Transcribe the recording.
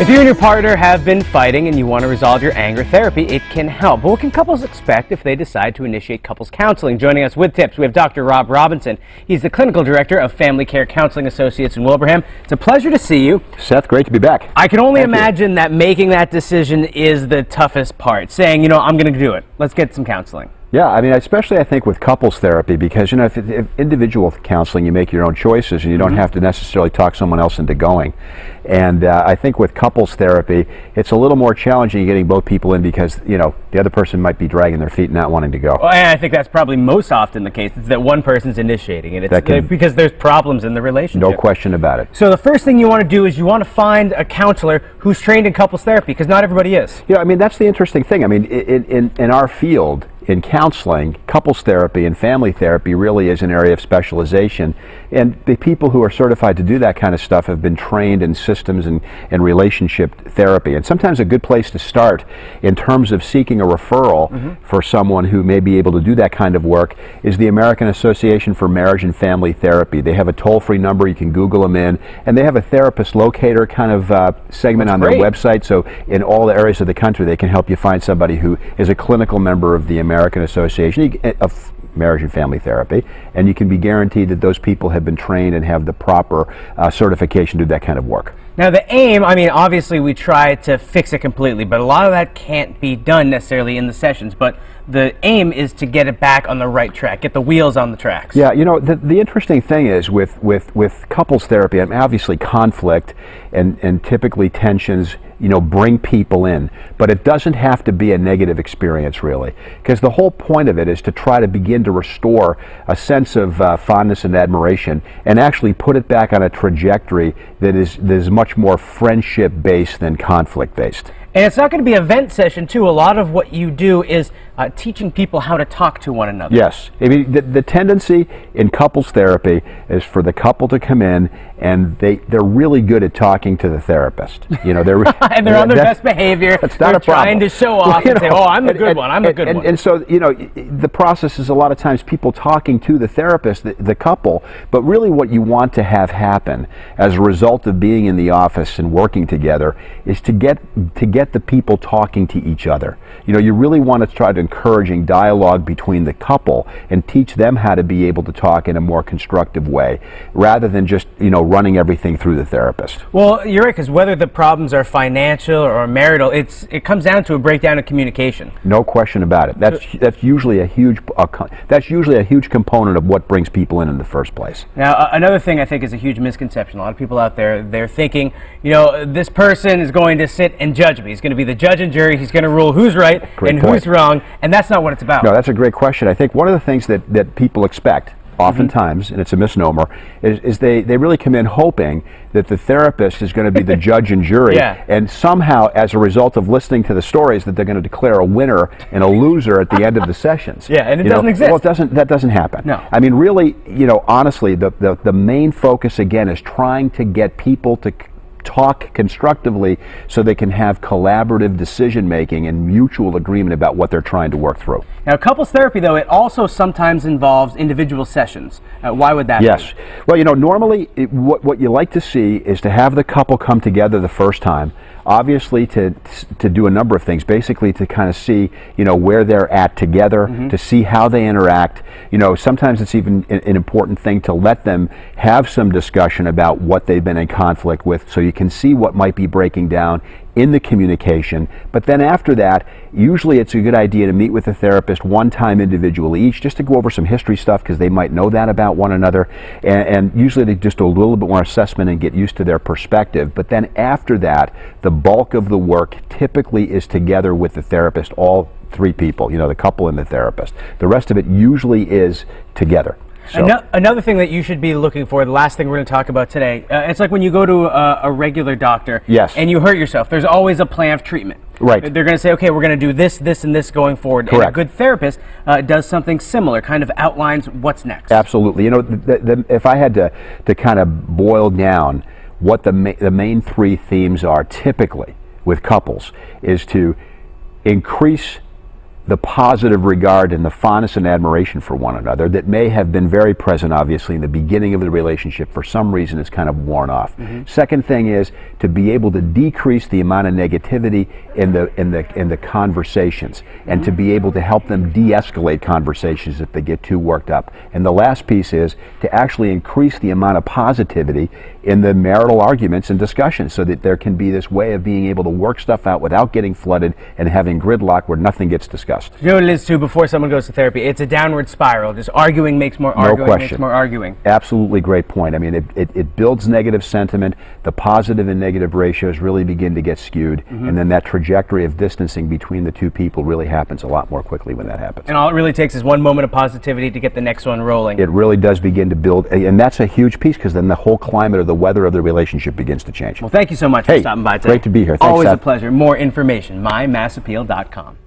If you and your partner have been fighting and you want to resolve your anger, therapy, it can help. But what can couples expect if they decide to initiate couples counseling? Joining us with tips, we have Dr. Rob Robinson. He's the Clinical Director of Family Care Counseling Associates in Wilbraham. It's a pleasure to see you. Seth, great to be back. I can only imagine that making that decision is the toughest part. Saying, I'm going to do it. Let's get some counseling. Yeah, I mean, especially I think with couples therapy, because, if individual counseling, you make your own choices and you don't have to necessarily talk someone else into going. And I think with couples therapy, it's a little more challenging getting both people in because, the other person might be dragging their feet and not wanting to go. Well, and I think that's probably most often the case. It's that one person's initiating it. It's because there's problems in the relationship. No question about it. So the first thing you want to do is you want to find a counselor who's trained in couples therapy, because not everybody is. That's the interesting thing. I mean, in our field, in counseling, couples therapy and family therapy really is an area of specialization, and the people who are certified to do that kind of stuff have been trained in systems and relationship therapy. And sometimes a good place to start in terms of seeking a referral for someone who may be able to do that kind of work is the American Association for Marriage and Family Therapy. They have a toll-free number, you can Google them in, and they have a therapist locator kind of segment on their website, so in all the areas of the country they can help you find somebody who is a clinical member of the American Association of Marriage and Family Therapy, and you can be guaranteed that those people have been trained and have the proper certification to do that kind of work. Now the aim, obviously we try to fix it completely, but a lot of that can't be done necessarily in the sessions, but the aim is to get it back on the right track, get the wheels on the tracks. Yeah, the interesting thing is with couples therapy, obviously conflict and typically tensions, bring people in, but it doesn't have to be a negative experience really, because the whole point of it is to try to begin to restore a sense of fondness and admiration and actually put it back on a trajectory that is much more friendship based than conflict based. And it's not going to be a vent session, too. A lot of what you do is teaching people how to talk to one another. Yes. The tendency in couples therapy is for the couple to come in and they're really good at talking to the therapist. And they're on their best behavior. That's not a problem. Trying to show off and say, I'm the good one, I'm the good one. And so, the process is a lot of times people talking to the therapist, the couple, but really what you want to have happen as a result of being in the office and working together is to get the people talking to each other. You really want to try to encouraging dialogue between the couple and teach them how to be able to talk in a more constructive way rather than just, running everything through the therapist. Well, you're right, because whether the problems are financial or marital, it comes down to a breakdown of communication. No question about it. That's usually a huge component of what brings people in the first place. Now, another thing I think is a huge misconception. A lot of people out there, they're thinking, this person is going to sit and judge me. He's going to be the judge and jury. He's going to rule who's right and who's wrong, and that's not what it's about. No, that's a great question. I think one of the things that people expect oftentimes, and it's a misnomer, is they really come in hoping that the therapist is going to be the judge and jury, and somehow, as a result of listening to the stories, that they're going to declare a winner and a loser at the end of the sessions. Yeah, and it doesn't exist. Well, that doesn't happen. No. Really, honestly, the main focus, again, is trying to get people to talk constructively so they can have collaborative decision making and mutual agreement about what they're trying to work through. Now, couples therapy, though, it also sometimes involves individual sessions. Why would that be? Yes. Well, normally what you like to see is to have the couple come together the first time, obviously to do a number of things, basically to kind of see, where they're at together, to see how they interact. Sometimes it's even an important thing to let them have some discussion about what they've been in conflict with so you can see what might be breaking down in the communication. But then after that, usually it's a good idea to meet with the therapist one time individually each, just to go over some history stuff because they might know that about one another, and usually they just do a little bit more assessment and get used to their perspective. But then after that, the bulk of the work typically is together with the therapist, all three people, the couple and the therapist. The rest of it usually is together. So. Another thing that you should be looking for, the last thing we're going to talk about today, it's like when you go to a regular doctor and you hurt yourself, there's always a plan of treatment. Right. They're going to say, okay, we're going to do this, this, and this going forward. Correct. And a good therapist does something similar, kind of outlines what's next. Absolutely. If I had to kind of boil down what the main three themes are typically with couples is to increase the positive regard and the fondness and admiration for one another that may have been very present, obviously, in the beginning of the relationship. For some reason, it's kind of worn off. Second thing is to be able to decrease the amount of negativity in the conversations, and to be able to help them de-escalate conversations if they get too worked up. And the last piece is to actually increase the amount of positivity in the marital arguments and discussions, so that there can be this way of being able to work stuff out without getting flooded and having gridlock where nothing gets discussed. You know what it is, too, before someone goes to therapy? It's a downward spiral. Just arguing makes more arguing, No question. makes more arguing. Absolutely great point. I mean, it builds negative sentiment. The positive and negative ratios really begin to get skewed, and then that trajectory of distancing between the two people really happens a lot more quickly when that happens. And all it really takes is one moment of positivity to get the next one rolling. It really does begin to build, and that's a huge piece, because then the whole climate or the weather of the relationship begins to change. Well, thank you so much for stopping by today. Great to be here. Thanks, Always Seth. a pleasure. More information, mymassappeal.com.